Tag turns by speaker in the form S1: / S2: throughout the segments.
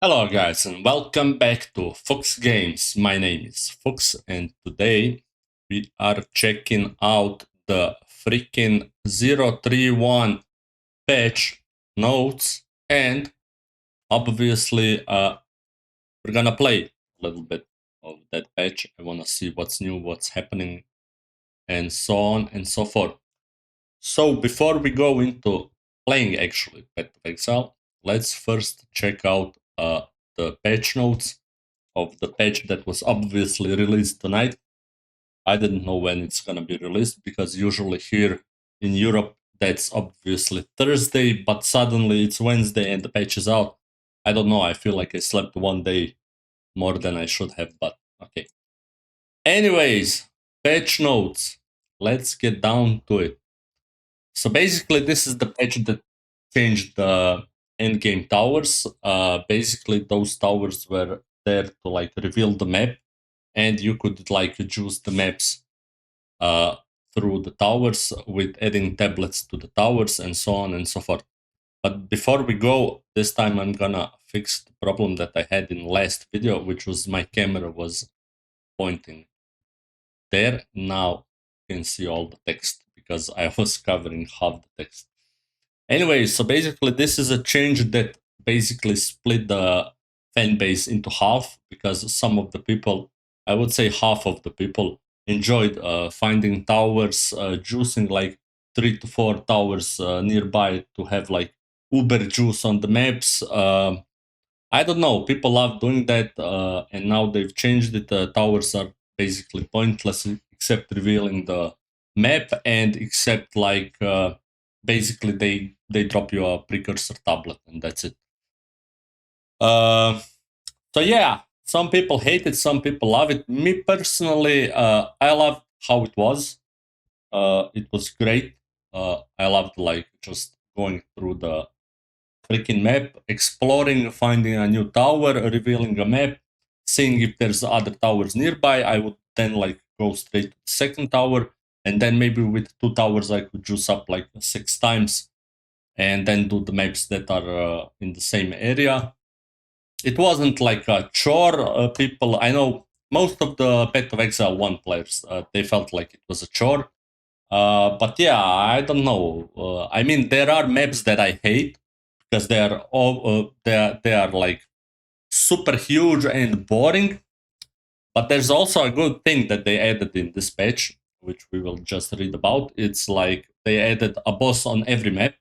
S1: Hello guys and welcome back to Fox Games. My name is Fox and today we are checking out the freaking 031 patch notes and obviously we're gonna play a little bit of that patch. I wanna see what's new, what's happening and so on and so forth. So before we go into playing actually Path of Exile, let's first check out the patch notes of the patch that was obviously released tonight. I didn't know when it's gonna be released because usually here in Europe that's obviously Thursday, but suddenly it's Wednesday and the patch is out. I don't know. I feel like I slept one day more than I should have, but okay. Anyways, patch notes. Let's get down to it. So basically, this is the patch that changed the endgame towers. Basically, those towers were there to like reveal the map, and you could like choose the maps uh, through the towers with adding tablets to the towers and so on and so forth. But before we go, this time I'm gonna fix the problem that I had in last video, which was my camera was pointing there. Now you can see all the text because I was covering half the text. Anyway, so basically, this is a change that basically split the fan base into half because some of the people, I would say half of the people, enjoyed finding towers, juicing like 3 to 4 towers nearby to have like Uber juice on the maps. I don't know. People love doing that, and now they've changed it. Towers are basically pointless except revealing the map and except like basically they drop you a precursor tablet and that's it. Uh, so yeah, some people hate it, some people love it. Me personally, I love how it was. It was great. I loved like just going through the freaking map, exploring, finding a new tower, revealing a map, seeing if there's other towers nearby. I would then like go straight to the second tower, and then maybe with 2 towers I could juice up like 6 times, and then do the maps that are in the same area. It wasn't like a chore. People, I know most of the Path of Exile 1 players, they felt like it was a chore. But yeah, I don't know. I mean, there are maps that I hate because they are all they are like super huge and boring. But there's also a good thing that they added in this patch, which we will just read about. It's like they added a boss on every map,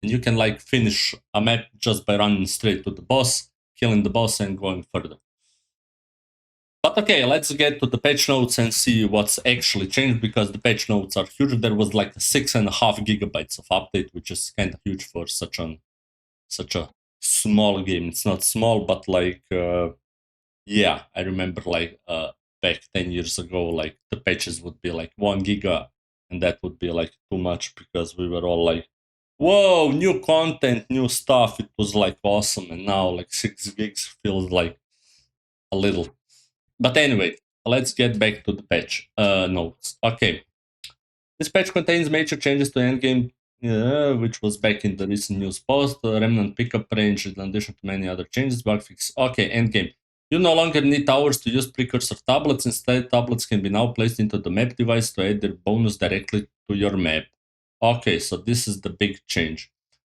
S1: and you can like finish a map just by running straight to the boss, killing the boss, and going further. But okay, let's get to the patch notes and see what's actually changed because the patch notes are huge. There was like 6.5 gigabytes of update, which is kind of huge for such a small game. It's not small, but like yeah, I remember like back 10 years ago, like the patches would be like 1 giga, and that would be like too much because we were all like, "Whoa, new content, new stuff!" It was like awesome, and now like 6 gigs feels like a little. But anyway, let's get back to the patch notes. Okay, this patch contains major changes to endgame, which was back in the recent news post. Remnant pickup range, in addition to many other changes, bug fix. Okay, endgame. You no longer need towers to use precursor tablets. Instead, tablets can be now placed into the map device to add their bonus directly to your map. Okay, so this is the big change.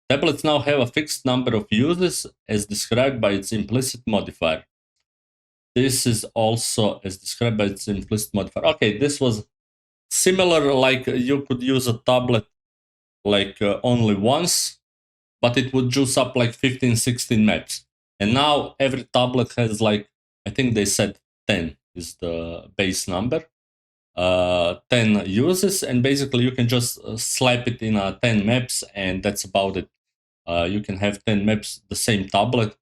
S1: Tablets now have a fixed number of uses as described by its implicit modifier. This is also as described by its implicit modifier. Okay, this was similar, like you could use a tablet like only once, but it would juice up like 15, 16 maps. And now every tablet has like, I think they said 10 is the base number. 10 uses, and basically you can just slap it in 10 maps, and that's about it. You can have 10 maps, the same tablet,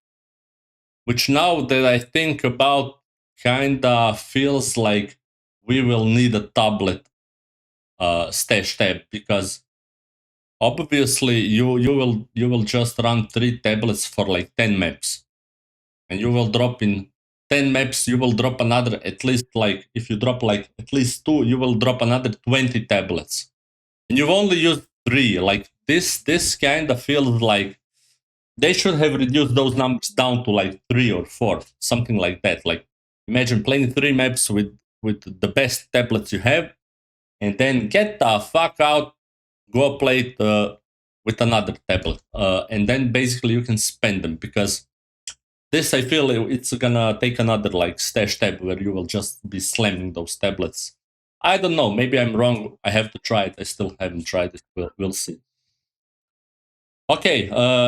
S1: which now that I think about, kinda feels like we will need a tablet stash tab because obviously you will just run 3 tablets for like 10 maps, and you will drop in 10 maps. You will drop another, at least like if you drop like at least 2, you will drop another 20 tablets, and you've only used 3. Like this kind of feels like They should have reduced those numbers down to like 3 or 4, something like that. Like imagine playing 3 maps with the best tablets you have, and then get the fuck out, go play it with another tablet, and then basically you can spend them, because this I feel it's gonna take another like stash tab where you will just be slamming those tablets. I don't know. Maybe I'm wrong. I have to try it. I still haven't tried it. We'll see. Okay,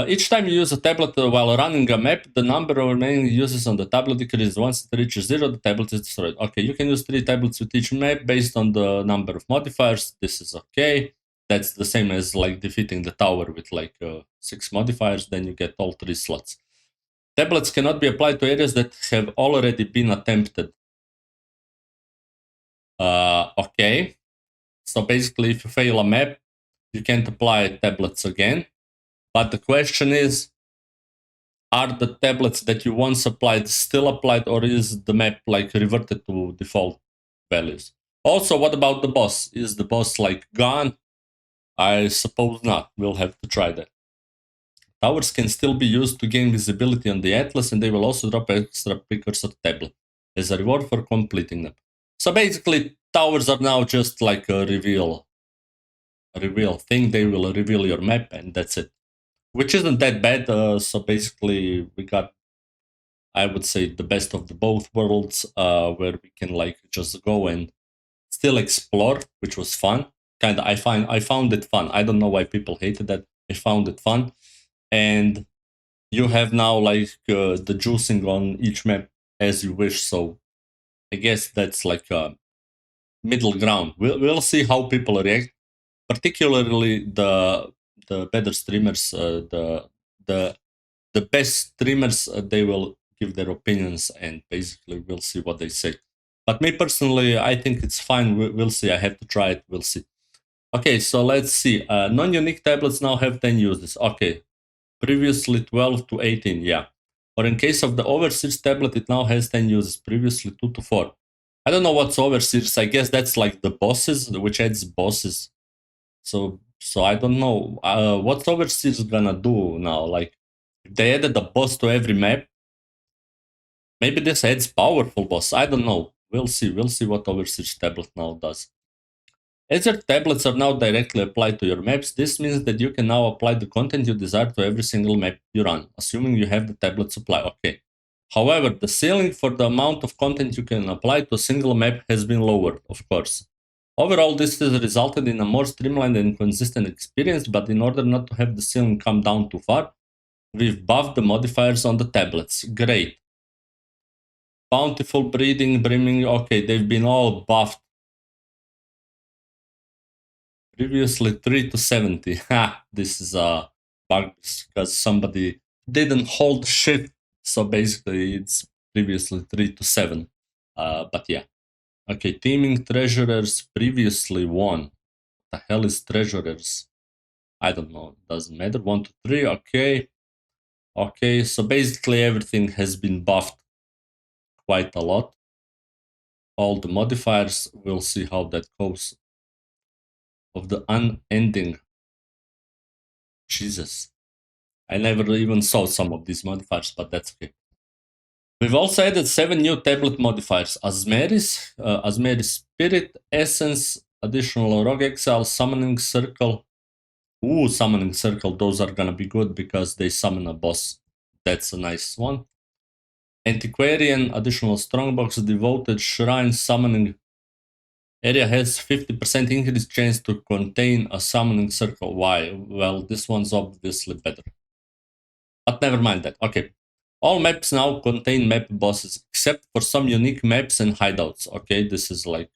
S1: each time you use a tablet while running a map, the number of remaining uses on the tablet decreases. Once it reaches 0, the tablet is destroyed. Okay, you can use 3 tablets with each map based on the number of modifiers. This is okay. That's the same as like defeating the tower with like 6 modifiers, then you get all 3 slots. Tablets cannot be applied to areas that have already been attempted. Okay, so basically if you fail a map, you can't apply tablets again. But the question is, are the tablets that you once applied still applied, or is the map like reverted to default values? Also, what about the boss? Is the boss like gone? I suppose not. We'll have to try that. Towers can still be used to gain visibility on the atlas, and they will also drop extra precursor tablet as a reward for completing them. So basically, towers are now just like a reveal thing. They will reveal your map, and that's it. Which isn't that bad. So basically, we got, I would say, the best of the both worlds, where we can like just go and still explore, which was fun. Kind of, I found it fun. I don't know why people hated that. I found it fun, and you have now like the juicing on each map as you wish. So I guess that's like a middle ground. We'll see how people react, particularly the better streamers, the the best streamers. They will give their opinions, and basically we'll see what they say. But me personally, I think it's fine. We'll see. I have to try it. We'll see. Okay, so let's see. Non-unique tablets now have 10 uses. Okay, previously 12 to 18, yeah. Or in case of the Overseers tablet, it now has 10 uses, previously 2 to 4. I don't know what's Overseers. I guess that's like the bosses, which adds bosses. So I don't know. What's Overseers gonna do now? Like, if they added a boss to every map, maybe this adds powerful boss. I don't know. We'll see. We'll see what Overseers tablet now does. As your tablets are now directly applied to your maps, this means that you can now apply the content you desire to every single map you run, assuming you have the tablet supply. Okay. However, the ceiling for the amount of content you can apply to a single map has been lowered, of course. Overall, this has resulted in a more streamlined and consistent experience, but in order not to have the ceiling come down too far, we've buffed the modifiers on the tablets. Great. Bountiful breeding, brimming, okay, they've been all buffed. Previously 3 to 70. Ha! This is a bug because somebody didn't hold shift. So basically it's previously 3 to 7. But yeah. Okay, teaming treasurers previously 1. The hell is treasurers? I don't know. Doesn't matter. 1 to 3. Okay. Okay, so basically everything has been buffed quite a lot. All the modifiers, we'll see how that goes. Of the unending. Jesus. I never even saw some of these modifiers, but that's okay. We've also added 7 new tablet modifiers: Asmeris Spirit, Essence, additional Rogue Exile, Summoning Circle. Ooh, Summoning Circle, those are gonna be good because they summon a boss. That's a nice one. Antiquarian, additional Strongbox, Devoted Shrine, Summoning area has 50% increased chance to contain a Summoning Circle. Why? Well, this one's obviously better. But never mind that. Okay. All maps now contain map bosses, except for some unique maps and hideouts. Okay, this is like,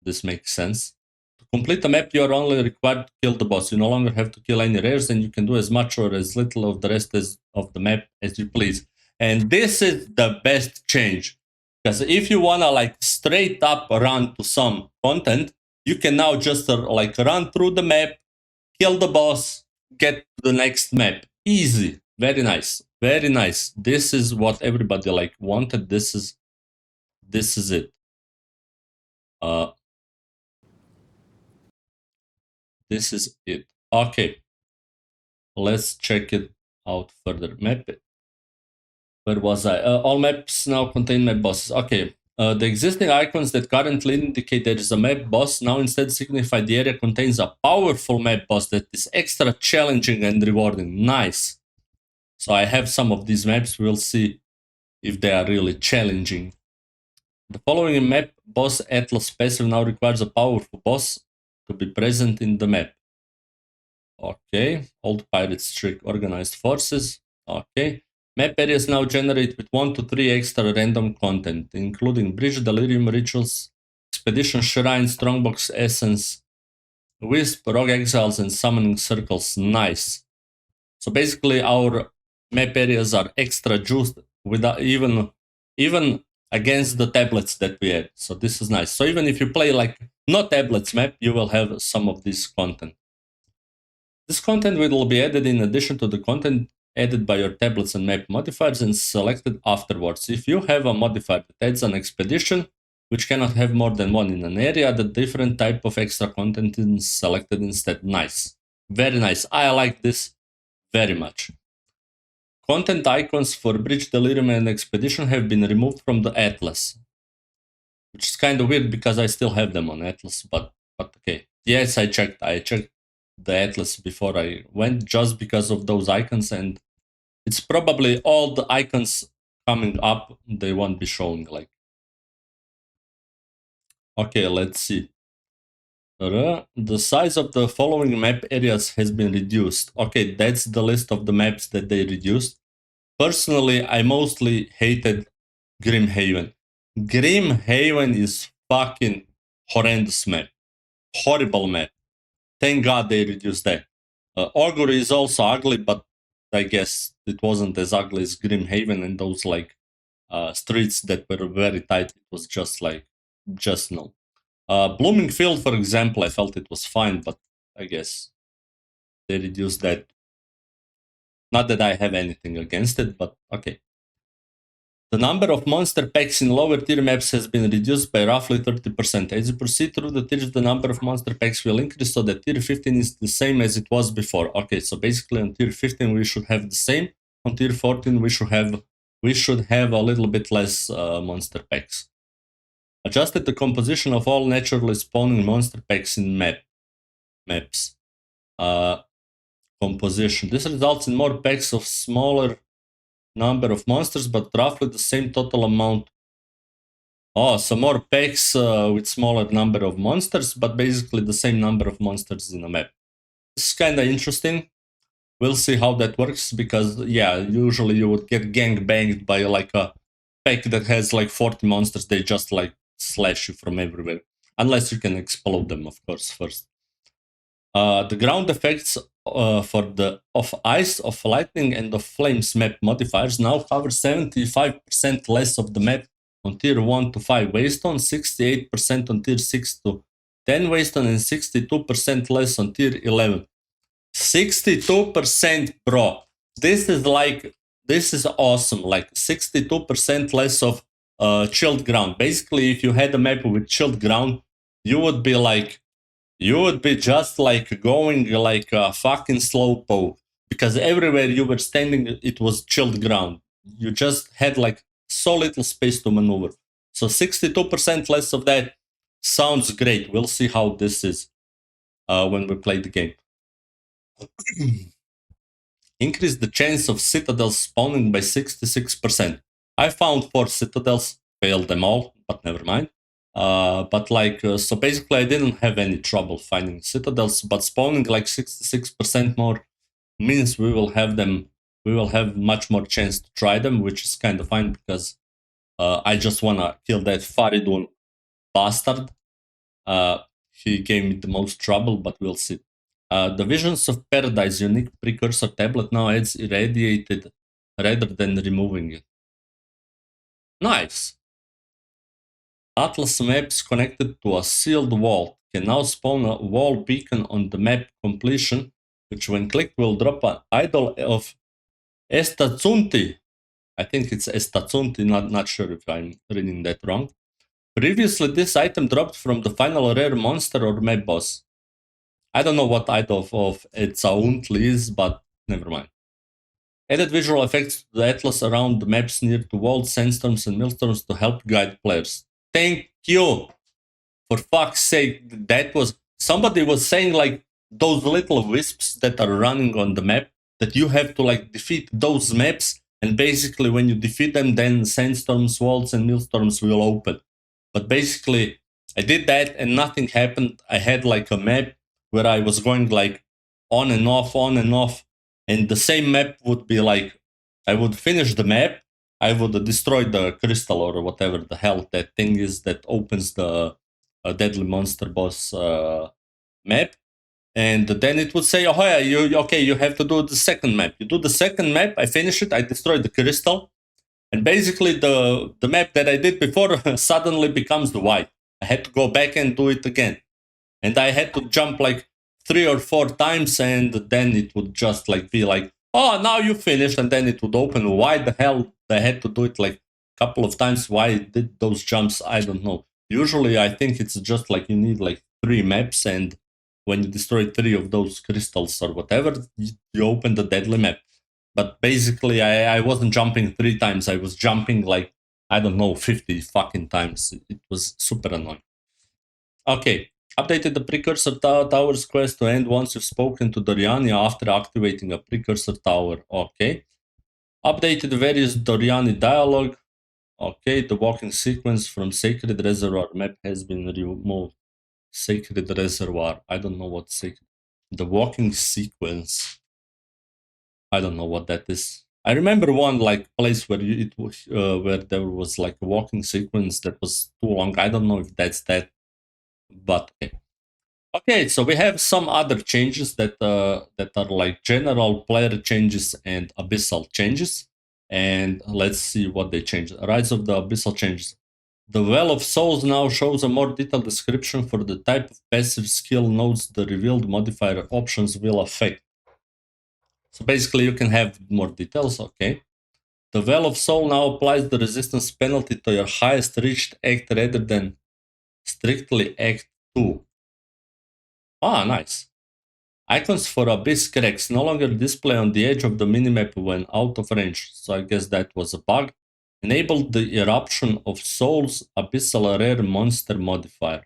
S1: this makes sense. To complete a map, you are only required to kill the boss. You no longer have to kill any rares, and you can do as much or as little of the rest of the map as you please. And this is the best change. Because if you wanna like straight up run to some content, you can now just like run through the map, kill the boss, get to the next map. Easy. Very nice. Very nice. This is what everybody like wanted. This is it. Uh this is it. Okay. Let's check it out further. Map. Where was I? All maps now contain map bosses. Okay. The existing icons that currently indicate there is a map boss now instead signify the area contains a powerful map boss that is extra challenging and rewarding. Nice. So I have some of these maps. We'll see if they are really challenging. The following map boss Atlas passive now requires a powerful boss to be present in the map. Okay. Old pirates trick organized forces. Okay. Map areas now generate with 1 to 3 extra random content, including Bridge, Delirium, Rituals, Expedition Shrine, Strongbox Essence, Wisp, Rogue Exiles, and Summoning Circles. Nice. So basically our map areas are extra juiced without even against the tablets that we had. So this is nice. So even if you play like not tablets map, you will have some of this content. This content will be added in addition to the content added by your tablets and map modifiers and selected afterwards. If you have a modifier that adds an expedition, which cannot have more than one in an area, the different type of extra content is selected instead. Nice. Very nice. I like this very much. Content icons for Bridge, Delirium, and Expedition have been removed from the Atlas. Which is kind of weird because I still have them on Atlas, but okay. Yes, I checked the Atlas before I went just because of those icons, and it's probably all the icons coming up, they won't be showing like. Okay, let's see. The size of the following map areas has been reduced. Okay, that's the list of the maps that they reduced. Personally, I mostly hated Grimhaven. Grimhaven is fucking horrendous map. Horrible map. Thank God they reduced that. Augury is also ugly, but I guess it wasn't as ugly as Grimhaven and those like streets that were very tight. It was just no. Blooming Field, for example, I felt it was fine, but I guess they reduced that. Not that I have anything against it, but okay. The number of monster packs in lower tier maps has been reduced by roughly 30%. As you proceed through the tiers, the number of monster packs will increase so that tier 15 is the same as it was before. Okay, so basically on tier 15 we should have the same. On tier 14 we should have a little bit less monster packs. Adjusted the composition of all naturally spawning monster packs in maps. Composition. This results in more packs of smaller number of monsters, but roughly the same total amount. Oh, so more packs with smaller number of monsters, but basically the same number of monsters in a map. This is kind of interesting. We'll see how that works, because yeah, usually you would get gang banged by like a pack that has like 40 monsters. They just like slash you from everywhere, unless you can explode them, of course, first. The ground effects for the of ice, of lightning, and of flames map modifiers now cover 75% less of the map on tier 1 to 5 Waystone, 68% on tier 6 to 10 Waystone, and 62% less on tier 11. 62%, bro. This is awesome. Like 62% less of chilled ground. Basically, if you had a map with chilled ground, you would be just like going like a fucking slowpoke, because everywhere you were standing it was chilled ground. You just had like so little space to maneuver. So 62% less of that sounds great. We'll see how this is when we play the game. Increase the chance of citadels spawning by 66%. I found 4 citadels, failed them all, but never mind. So basically I didn't have any trouble finding citadels, but spawning like 66% more means we will have much more chance to try them, which is kind of fine, because I just want to kill that Faridun bastard. He gave me the most trouble, but we'll see. The Visions of Paradise unique precursor tablet now adds irradiated rather than removing it. Nice. Atlas maps connected to a sealed wall can now spawn a wall beacon on the map completion, which when clicked will drop an idol of Estacunti. I think it's Estacunti, not sure if I'm reading that wrong. Previously, this item dropped from the final rare monster or map boss. I don't know what idol of Estacunti is, but never mind. Added visual effects to the atlas around the maps near to walls, sandstorms, and millstorms to help guide players. Thank you! For fuck's sake, that was... Somebody was saying, like, those little wisps that are running on the map, that you have to, like, defeat those maps, and basically when you defeat them, then sandstorms, walls, and millstorms will open. But basically, I did that and nothing happened. I had, like, a map where I was going, like, on and off, and the same map would be, like, I would finish the map, I would destroy the crystal or whatever the hell that thing is that opens the deadly monster boss map, and then it would say, "Oh yeah, you have to do the second map." You do the second map. I finish it. I destroy the crystal, and basically the map that I did before suddenly becomes the white. I had to go back and do it again, and I had to jump like 3 or 4 times, and then it would just like be like, "Oh, now you finished," and then it would open. Why the hell I had to do it like a couple of times? Why I did those jumps? I don't know. Usually, I think it's just like you need like 3 maps, and when you destroy 3 of those crystals or whatever, you open the deadly map. But basically, I wasn't jumping 3 times. I was jumping like, I don't know, 50 fucking times. It was super annoying. Okay, updated the precursor tower's quest to end once you've spoken to Doriani after activating a precursor tower. Okay. Updated various Doriani dialogue. Okay, the walking sequence from Sacred Reservoir map has been removed. Sacred Reservoir. I don't know what sacred. The walking sequence. I don't know what that is. I remember one like place where it was where there was like a walking sequence that was too long. I don't know if that's that, but okay. Okay, so we have some other changes that are like general player changes and abyssal changes, and let's see what they changed. Rise of the abyssal changes. The Well of Souls now shows a more detailed description for the type of passive skill nodes the revealed modifier options will affect. So basically, you can have more details. Okay. The Well of Soul now applies the resistance penalty to your highest reached act rather than strictly Act 2. Ah, nice. Icons for Abyss cracks no longer display on the edge of the minimap when out of range, so I guess that was a bug. Enabled the Eruption of Souls Abyssal Rare Monster modifier.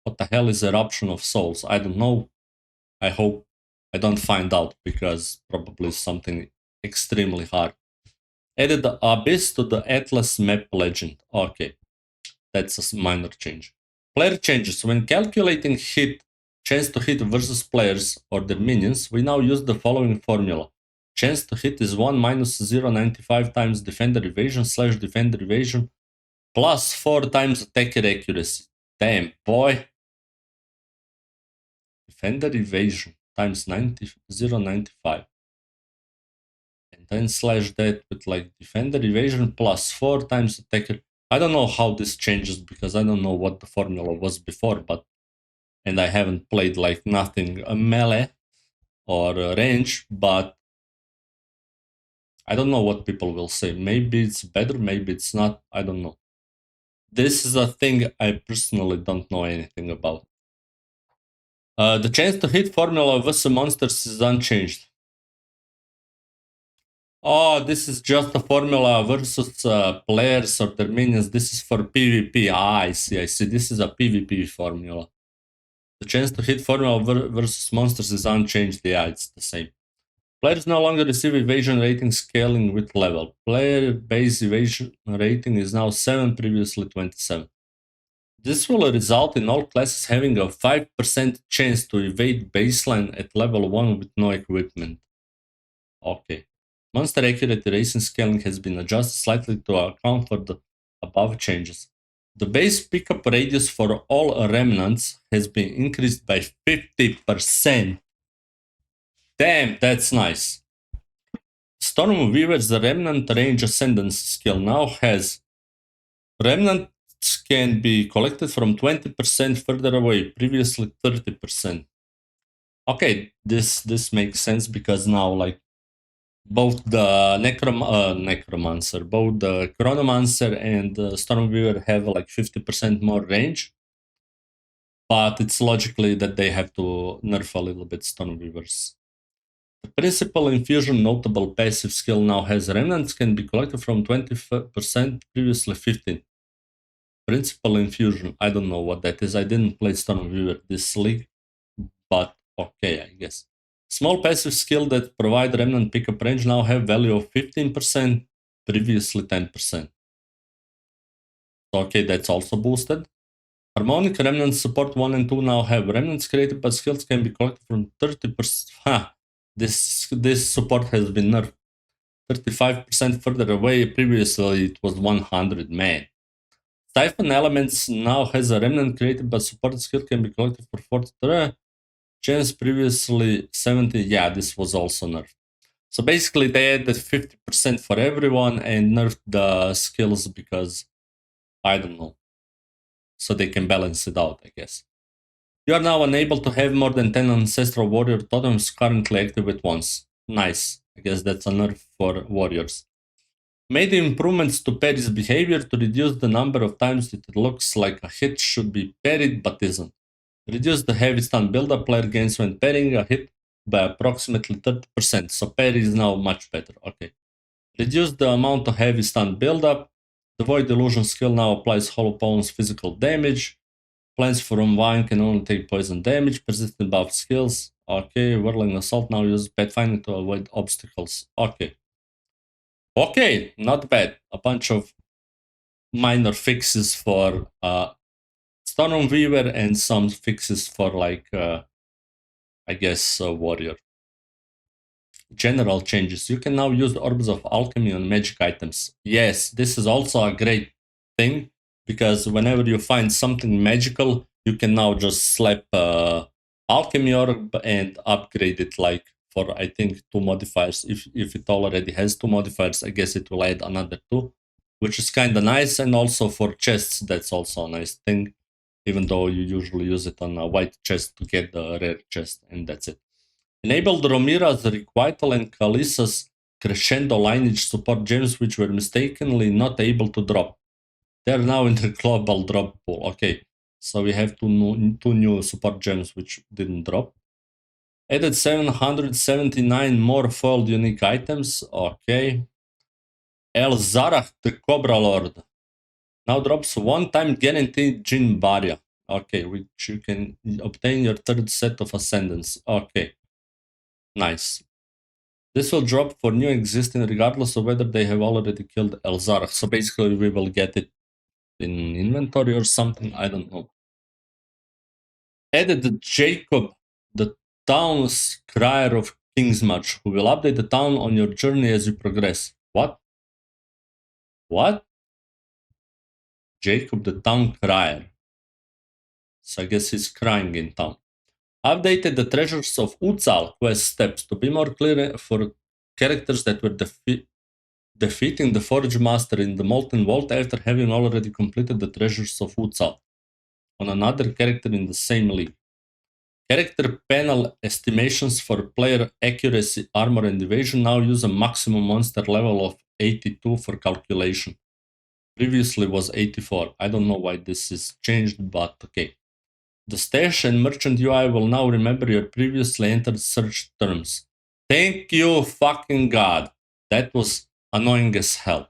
S1: What the hell is Eruption of Souls? I don't know. I hope I don't find out, because probably something extremely hard. Added the Abyss to the Atlas map legend. Okay, that's a minor change. Player changes. When calculating chance to hit versus players or their minions, we now use the following formula. Chance to hit is 1 minus 0.95 times defender evasion / defender evasion plus 4 times attacker accuracy. Damn, boy. Defender evasion times 0.95. And then slash that with like defender evasion plus 4 times attacker. I don't know how this changes because I don't know what the formula was before, but and I haven't played like nothing melee or range, but I don't know what people will say. Maybe it's better, maybe it's not. I don't know. This is a thing I personally don't know anything about. The chance to hit formula versus monsters is unchanged. Oh, this is just a formula versus players or their minions. This is for PvP. Ah, I see, I see. This is a PvP formula. The chance to hit formula versus monsters is unchanged. Yeah, it's the same. Players no longer receive evasion rating scaling with level. Player base evasion rating is now 7, previously 27. This will result in all classes having a 5% chance to evade baseline at level 1 with no equipment. Okay. Monster accuracy rating scaling has been adjusted slightly to account for the above changes. The base pickup radius for all remnants has been increased by 50%. Damn, that's nice. Stormweaver's Remnant Range Ascendance skill now has remnants can be collected from 20% further away, previously 30%. Okay, this makes sense because now like both the necromancer, both the chronomancer and the stormweaver have like 50% more range, but it's logically that they have to nerf a little bit stormweavers. The principal infusion notable passive skill now has remnants can be collected from 20%, previously 15. Principal infusion, I don't know what that is. I didn't play Stormweaver this league, but okay, I guess. Small passive skill that provide remnant pickup range now have value of 15%, previously 10%. Okay, that's also boosted. Harmonic remnants support 1 and 2 now have remnants created by skills can be collected from 30%. Ha! This support has been nerfed 35% further away. Previously it was 100, man. Siphon elements now has a remnant created by supported skill can be collected for 43. Chance previously 70. Yeah, this was also nerfed. So basically they added 50% for everyone and nerfed the skills because, I don't know, so they can balance it out, I guess. You are now unable to have more than 10 Ancestral Warrior totems currently active at once. Nice. I guess that's a nerf for warriors. Made improvements to parry's behavior to reduce the number of times that it looks like a hit should be parried but isn't. Reduce the heavy stun buildup player gains when parrying a hit by approximately 30%. So parry is now much better. Okay. Reduce the amount of heavy stun buildup. The Void Illusion skill now applies hollow opponent's physical damage. Plants from Vine can only take poison damage. Persistent buff skills. Okay. Whirling Assault now uses Pathfinding to avoid obstacles. Okay. Okay, not bad. A bunch of minor fixes for Stormweaver and some fixes for like I guess warrior. General changes. You can now use the orbs of alchemy on magic items. Yes, this is also a great thing because whenever you find something magical, you can now just slap alchemy orb and upgrade it like for I think 2 modifiers. If it already has 2 modifiers, I guess it will add another 2, which is kind of nice. And also for chests, that's also a nice thing, even though you usually use it on a white chest to get the rare chest, and that's it. Enabled Romira's Requital and Kalisa's Crescendo lineage support gems which were mistakenly not able to drop. They are now in the global drop pool. Okay, so we have two new support gems which didn't drop. Added 779 more foiled unique items. Okay. El Zarach, the Cobra Lord, now drops one-time guaranteed Jin Barrier. Okay, which you can obtain your third set of Ascendants. Okay. Nice. This will drop for new existing regardless of whether they have already killed Elzarach. So basically we will get it in inventory or something, I don't know. Added Jacob, the town's crier of Kingsmarch, who will update the town on your journey as you progress. What? What? Jacob, the town crier. So I guess he's crying in town. Updated the Treasures of Utsal quest steps to be more clear for characters that were defeating the Forge Master in the Molten Vault after having already completed the Treasures of Utsal on another character in the same league. Character panel estimations for player accuracy, armor, and evasion now use a maximum monster level of 82 for calculation. Previously was 84. I don't know why this is changed, but okay. The stash and merchant UI will now remember your previously entered search terms. Thank you fucking god. That was annoying as hell.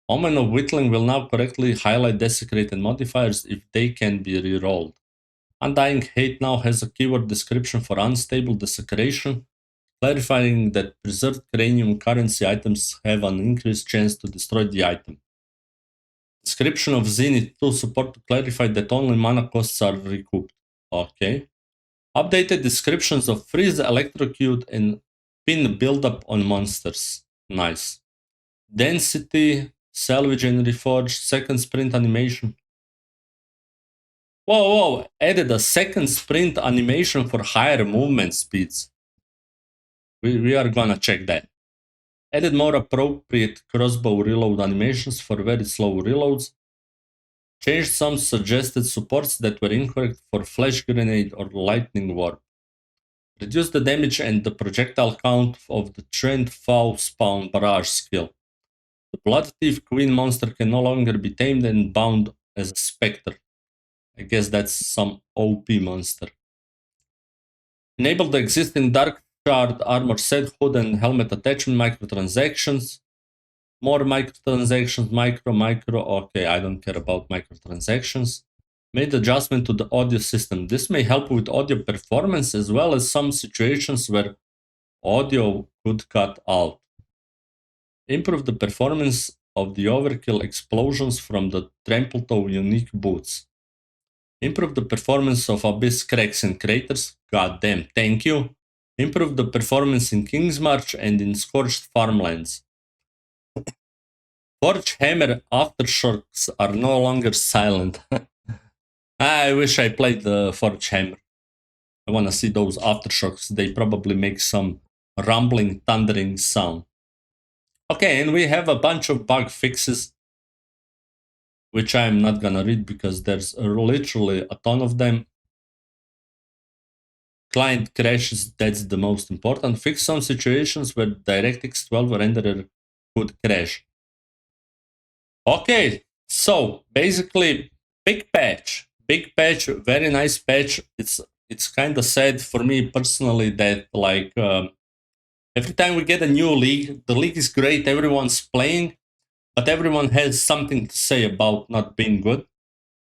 S1: Omen of Whittling will now correctly highlight desecrated modifiers if they can be rerolled. Undying Hate now has a keyword description for unstable desecration, clarifying that preserved cranium currency items have an increased chance to destroy the item. Description of Zenith 2 support to clarify that only mana costs are recouped. Okay. Updated descriptions of freeze, electrocute, and pin buildup on monsters. Nice. Density, salvage and reforge, second sprint animation. Whoa, added a second sprint animation for higher movement speeds. We are gonna check that. Added more appropriate crossbow reload animations for very slow reloads. Changed some suggested supports that were incorrect for flash grenade or lightning warp. Reduced the damage and the projectile count of the Trend Foul Spawn Barrage skill. The Blood Thief Queen monster can no longer be tamed and bound as a specter. I guess that's some OP monster. Enable the existing Dark shard, armor set, hood and helmet attachment, microtransactions. More microtransactions, micro. Okay, I don't care about microtransactions. Made adjustment to the audio system. This may help with audio performance as well as some situations where audio could cut out. Improve the performance of the overkill explosions from the trample toe unique boots. Improve the performance of abyss cracks and craters. God damn, thank you. Improve the performance in King's March and in Scorched Farmlands. Forge Hammer aftershocks are no longer silent. I wish I played the Forge Hammer. I want to see those aftershocks. They probably make some rumbling, thundering sound. Okay, and we have a bunch of bug fixes, which I'm not gonna read because there's literally a ton of them. Client crashes, that's the most important. Fix some situations where DirectX 12 renderer could crash. Okay, so basically, big patch, very nice patch. It's kind of sad for me personally that like every time we get a new league, the league is great, everyone's playing, but everyone has something to say about not being good.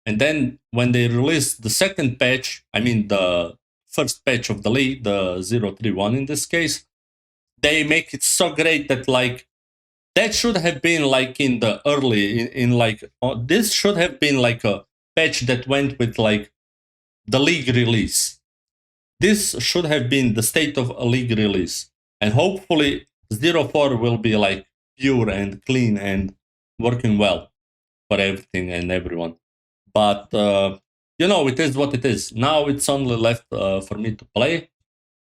S1: And then when they release the second patch, I mean the first patch of the league, the 031 in this case, they make it so great that like that should have been like in the early in like this should have been like a patch that went with like the league release. This should have been the state of a league release, and hopefully 04 will be like pure and clean and working well for everything and everyone. But you know, it is what it is. Now it's only left for me to play.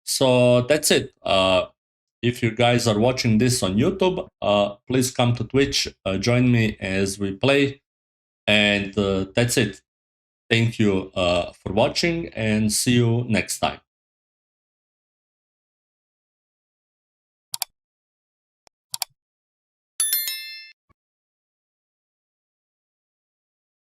S1: So that's it. If you guys are watching this on YouTube, please come to Twitch, join me as we play. And that's it. Thank you for watching and see you next time.